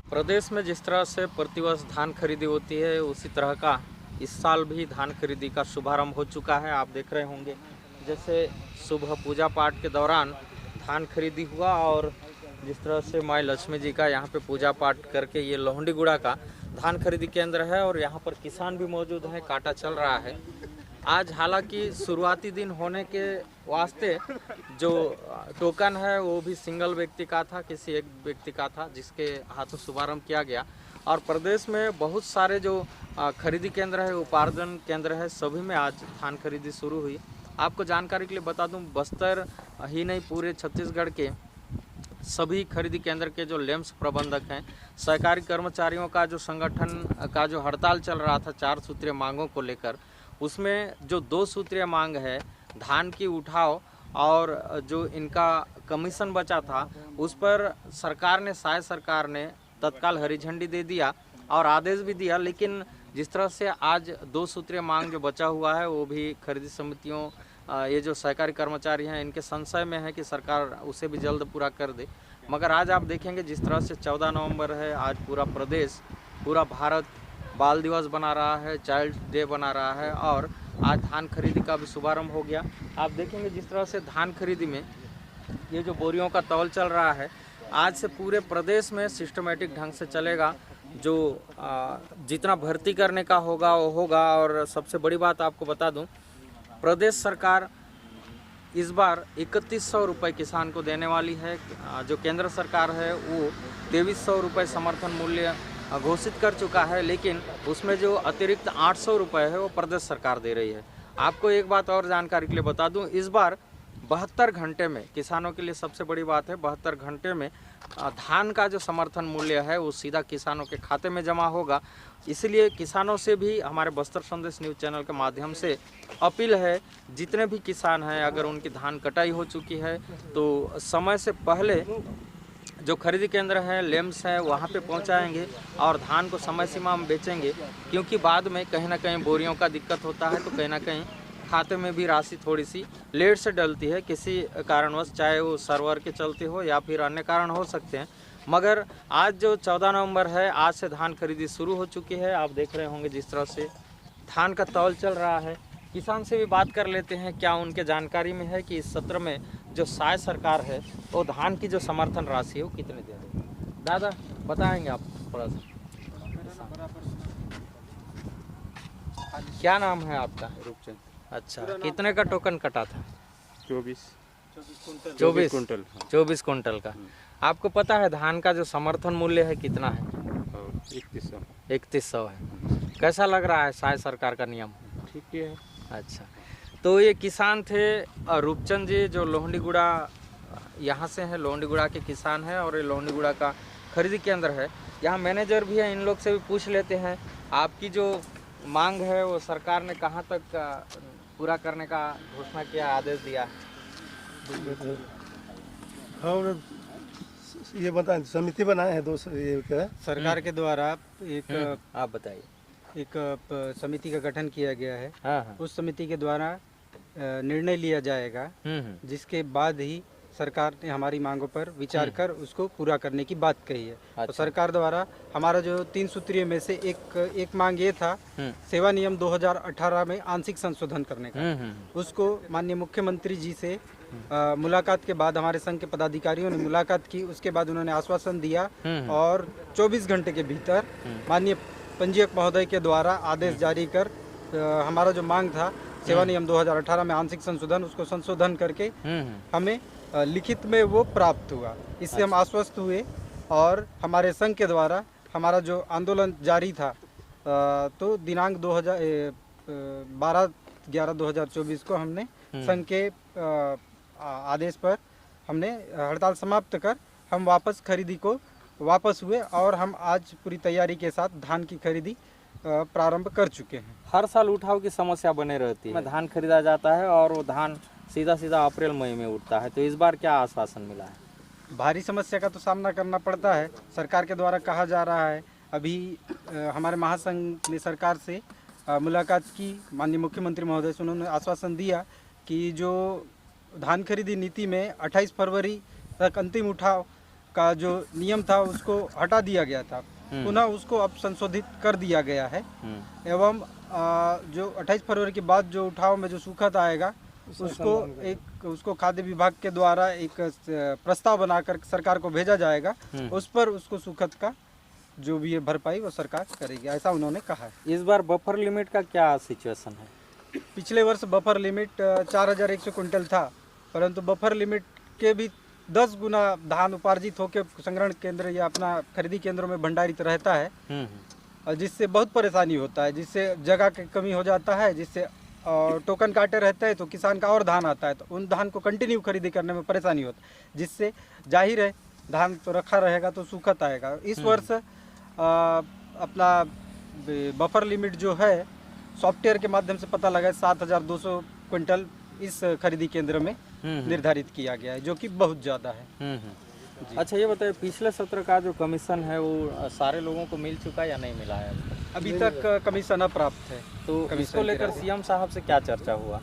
प्रदेश में जिस तरह से प्रतिवर्ष धान खरीदी होती है उसी तरह का इस साल भी धान खरीदी का शुभारंभ हो चुका है। आप देख रहे होंगे जैसे सुबह पूजा पाठ के दौरान धान खरीदी हुआ और जिस तरह से माँ लक्ष्मी जी का यहाँ पे पूजा पाठ करके ये लोहंडीगुड़ा का धान खरीदी केंद्र है और यहाँ पर किसान भी मौजूद हैं, काटा चल रहा है। आज हालांकि शुरुआती दिन होने के वास्ते जो टोकन है वो भी सिंगल व्यक्ति का था, किसी एक व्यक्ति का था जिसके हाथों शुभारंभ किया गया। और प्रदेश में बहुत सारे जो खरीदी केंद्र है, उपार्जन केंद्र है, सभी में आज धान खरीदी शुरू हुई। आपको जानकारी के लिए बता दूं, बस्तर ही नहीं पूरे छत्तीसगढ़ के सभी खरीदी केंद्र के जो लेम्स प्रबंधक हैं, सहकारी कर्मचारियों का जो संगठन का जो हड़ताल चल रहा था 4 सूत्रीय मांगों को लेकर, उसमें जो 2 सूत्रीय मांग है धान की उठाव और जो इनका कमीशन बचा था उस पर शायद सरकार ने तत्काल हरी झंडी दे दिया और आदेश भी दिया। लेकिन जिस तरह से आज 2 सूत्रीय मांग जो बचा हुआ है वो भी खरीदी समितियों ये जो सहकारी कर्मचारी हैं इनके संशय में है कि सरकार उसे भी जल्द पूरा कर दे। मगर आज आप देखेंगे जिस तरह से 14 नवंबर है, आज पूरा प्रदेश, पूरा भारत बाल दिवस बना रहा है, चाइल्ड डे बना रहा है और आज धान खरीदी का भी शुभारंभ हो गया। आप देखेंगे जिस तरह से धान खरीदी में ये जो बोरियों का तौल चल रहा है, आज से पूरे प्रदेश में सिस्टमेटिक ढंग से चलेगा। जो जितना भर्ती करने का होगा वो होगा। और सबसे बड़ी बात आपको बता दूं, प्रदेश सरकार इस बार 3100 रुपये किसान को देने वाली है। जो केंद्र सरकार है वो 2300 रुपये समर्थन मूल्य घोषित कर चुका है, लेकिन उसमें जो अतिरिक्त 800 रुपये है वो प्रदेश सरकार दे रही है। आपको एक बात और जानकारी के लिए बता दूं, इस बार 72 घंटे में, किसानों के लिए सबसे बड़ी बात है, 72 घंटे में धान का जो समर्थन मूल्य है वो सीधा किसानों के खाते में जमा होगा। इसलिए किसानों से भी हमारे बस्तर संदेश न्यूज़ चैनल के माध्यम से अपील है, जितने भी किसान हैं अगर उनकी धान कटाई हो चुकी है तो समय से पहले जो खरीदी केंद्र है, लेम्स है, वहाँ पे पहुँचाएंगे और धान को समय सीमा में बेचेंगे, क्योंकि बाद में कहीं ना कहीं बोरियों का दिक्कत होता है तो कहीं ना कहीं खाते में भी राशि थोड़ी सी लेट से डलती है किसी कारणवश, चाहे वो सर्वर के चलते हो या फिर अन्य कारण हो सकते हैं। मगर आज जो 14 नवंबर है, आज से धान खरीदी शुरू हो चुकी है। आप देख रहे होंगे जिस तरह से धान का तौल चल रहा है। किसान से भी बात कर लेते हैं, क्या उनके जानकारी में है कि इस सत्र में जो शायद सरकार है वो धान की जो समर्थन राशि है वो कितने दे रही है। दादा बताएंगे आप थोड़ा सा। क्या नाम है आपका? रूपचंद। अच्छा, कितने का टोकन कटा था? 24 कुंटल। 24 कुंटल का। आपको पता है धान का जो समर्थन मूल्य है कितना है? 3100 है। कैसा लग रहा है शायद सरकार का नियम? ठीक है। अच्छा, तो ये किसान थे रूपचंद जी, जो लोहंडीगुड़ा यहाँ से हैं, लोहंडीगुड़ा के किसान हैं और ये लोहंडीगुड़ा का खरीदी केंद्र है। यहाँ मैनेजर भी है, इन लोग से भी पूछ लेते हैं आपकी जो मांग है वो सरकार ने कहाँ तक पूरा करने का घोषणा किया, आदेश दिया है? और ये बता, समिति बनाए हैं 2 ये का सरकार के द्वारा एक आप बताइए। एक समिति का गठन किया गया है। हाँ। उस समिति के द्वारा निर्णय लिया जाएगा, जिसके बाद ही सरकार ने हमारी मांगों पर विचार कर उसको पूरा करने की बात कही है। अच्छा। तो सरकार द्वारा हमारा जो 3 सूत्रीय में से एक मांग ये था, सेवा नियम 2018 में आंशिक संशोधन करने का। उसको माननीय मुख्यमंत्री जी से मुलाकात के बाद हमारे संघ के पदाधिकारियों ने मुलाकात की। उसके बाद उन्होंने आश्वासन दिया और 24 घंटे के भीतर माननीय पंजीयक महोदय के द्वारा आदेश जारी कर हमारा जो मांग था सेवा नियम 2018 में आंशिक संशोधन, उसको संशोधन करके हमें लिखित में वो प्राप्त हुआ। इससे हम आश्वस्त हुए और हमारे संघ के द्वारा हमारा जो आंदोलन जारी था तो दिनांक 12/11/2024 को हमने संघ के आदेश पर हमने हड़ताल समाप्त कर हम वापस खरीदी को वापस हुए और हम आज पूरी तैयारी के साथ धान की खरीदी प्रारंभ कर चुके हैं। हर साल उठाव की समस्या बने रहती है, धान खरीदा जाता है और वो धान सीधा अप्रैल मई में उठता है, तो इस बार क्या आश्वासन मिला है? भारी समस्या का तो सामना करना पड़ता है। सरकार के द्वारा कहा जा रहा है, अभी हमारे महासंघ ने सरकार से मुलाकात की, माननीय मुख्यमंत्री महोदय से उन्होंने आश्वासन दिया कि जो धान खरीदी नीति में 28 फरवरी तक अंतिम उठाव का जो नियम था उसको हटा दिया गया था, पुनः उसको अब संशोधित कर दिया गया है। एवं जो 28 फरवरी के बाद जो उठाव में जो सुखद आएगा उसको खाद्य विभाग के द्वारा एक प्रस्ताव बनाकर सरकार को भेजा जाएगा। उस पर उसको सुखद का जो भी है भरपाई वो सरकार करेगी, ऐसा उन्होंने कहा है। इस बार बफर लिमिट का क्या सिचुएशन है? पिछले वर्ष बफर लिमिट 4100 क्विंटल था, परंतु बफर लिमिट के भी 10 गुना धान उपार्जित होकर संग्रहण केंद्र या अपना खरीदी केंद्रों में भंडारित रहता है, और जिससे बहुत परेशानी होता है, जिससे जगह की कमी हो जाता है, जिससे टोकन काटे रहते हैं तो किसान का और धान आता है, तो उन धान को कंटिन्यू खरीदी करने में परेशानी होती है, जिससे जाहिर है धान तो रखा रहेगा तो सूखत आएगा। इस वर्ष अपना बफर लिमिट जो है सॉफ्टवेयर के माध्यम से पता लगा 7200 क्विंटल इस खरीदी केंद्र में निर्धारित किया गया है, जो कि बहुत ज़्यादा है। अच्छा ये बताइए, पिछले सत्र का जो कमीशन है वो सारे लोगों को मिल चुका या नहीं मिला है? अभी तक कमीशन अप्राप्त है। तो इसको लेकर सीएम साहब से क्या चर्चा हुआ?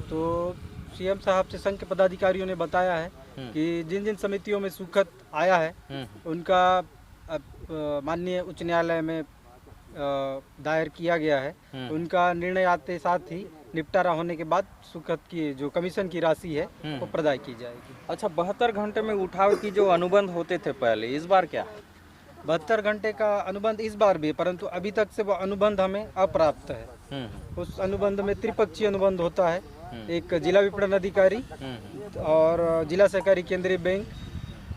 तो सीएम साहब से संघ के पदाधिकारियों ने बताया है कि जिन जिन समितियों में सुखद आया है उनका माननीय उच्च न्यायालय में दायर किया गया है, उनका निर्णय आते साथ ही निपटारा होने के बाद सुखद की जो कमीशन की राशि है वो प्रदान की जाएगी। अच्छा, 72 घंटे में उठाव की जो अनुबंध होते थे पहले, इस बार क्या है? 72 घंटे का अनुबंध इस बार भी, परंतु अभी तक से वो अनुबंध हमें अप्राप्त है। उस अनुबंध में त्रिपक्षीय अनुबंध होता है, एक जिला विपणन अधिकारी और जिला सहकारी केंद्रीय बैंक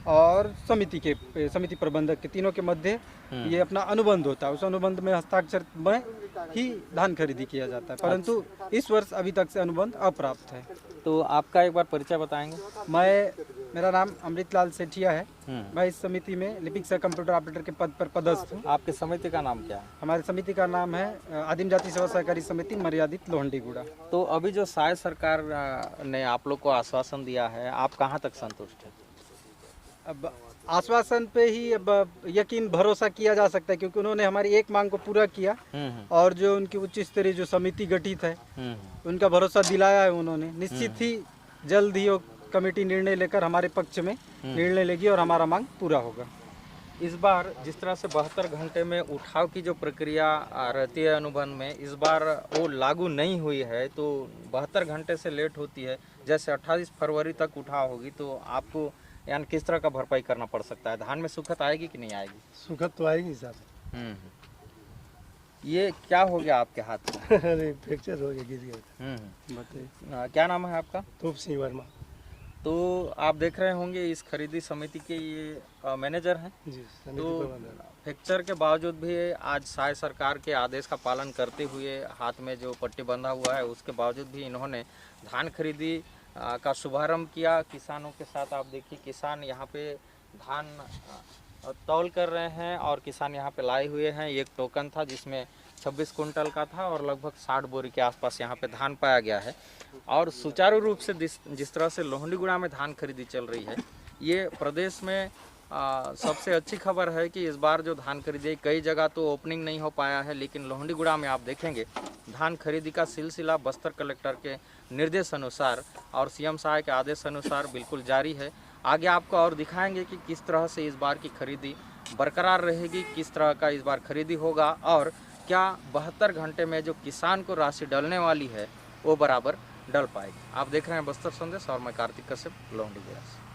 और समिति प्रबंधक के तीनों के मध्य ये अपना अनुबंध होता है। उस अनुबंध में हस्ताक्षर में ही धान खरीदी किया जाता है, परंतु इस वर्ष अभी तक से अनुबंध अप्राप्त है। तो आपका एक बार परिचय बताएंगे? मेरा नाम अमृतलाल सेठिया है। मैं इस समिति में लिपिक सह कंप्यूटर ऑपरेटर के पद पर पदस्थ हूँ। आपकी समिति का नाम क्या है? हमारी समिति का नाम है आदिम जाति सेवा सहकारी समिति मर्यादित लोहंडीगुड़ा। तो अभी जो शायद सरकार ने आप लोग को आश्वासन दिया है, आप कहाँ तक संतुष्ट हैं? अब आश्वासन पे ही अब यकीन भरोसा किया जा सकता है, क्योंकि उन्होंने हमारी एक मांग को पूरा किया और जो उनकी उच्च स्तरीय जो समिति गठित है उनका भरोसा दिलाया है उन्होंने। निश्चित ही जल्द ही वो कमेटी निर्णय लेकर हमारे पक्ष में निर्णय लेगी और हमारा मांग पूरा होगा। इस बार जिस तरह से 72 घंटे में उठाव की जो प्रक्रिया रहती है अनुबंध में, इस बार वो लागू नहीं हुई है, तो 72 घंटे से लेट होती है। जैसे 28 फरवरी तक उठाव होगी तो आपको यानी किस तरह का भरपाई करना पड़ सकता है? धान में सुखत आएगी कि नहीं आएगी? सुखद तो आएगी साहब। ये क्या हो गया आपके हाथ में? अरे फ्रैक्चर हो गया, गिर गया। बताइए, क्या नाम है आपका? तोप सिंह वर्मा। तो आप देख रहे होंगे इस खरीदी समिति के ये मैनेजर हैं जी। तो फ्रैक्चर के बावजूद भी आज शायद सरकार के आदेश का पालन करते हुए हाथ में जो पट्टी बंधा हुआ है उसके बावजूद भी इन्होंने धान खरीदी का शुभारंभ किया किसानों के साथ। आप देखिए किसान यहाँ पे धान तौल कर रहे हैं और किसान यहाँ पे लाए हुए हैं। एक टोकन था जिसमें 26 कुंटल का था और लगभग 60 बोरी के आसपास यहाँ पे धान पाया गया है। और सुचारू रूप से जिस तरह से लोहंडीगुड़ा में धान खरीदी चल रही है, ये प्रदेश में सबसे अच्छी खबर है कि इस बार जो धान खरीदी कई जगह तो ओपनिंग नहीं हो पाया है, लेकिन लोहंडीगुड़ा में आप देखेंगे धान खरीदी का सिलसिला बस्तर कलेक्टर के निर्देश अनुसार और सीएम साहब के आदेश अनुसार बिल्कुल जारी है। आगे आपको और दिखाएंगे कि किस तरह से इस बार की खरीदी बरकरार रहेगी, किस तरह का इस बार खरीदी होगा और क्या 72 घंटे में जो किसान को राशि डलने वाली है वो बराबर डल पाएगी। आप देख रहे हैं बस्तर संदेश और मैं कार्तिक कश्यप, लोहंडीगुड़ा से।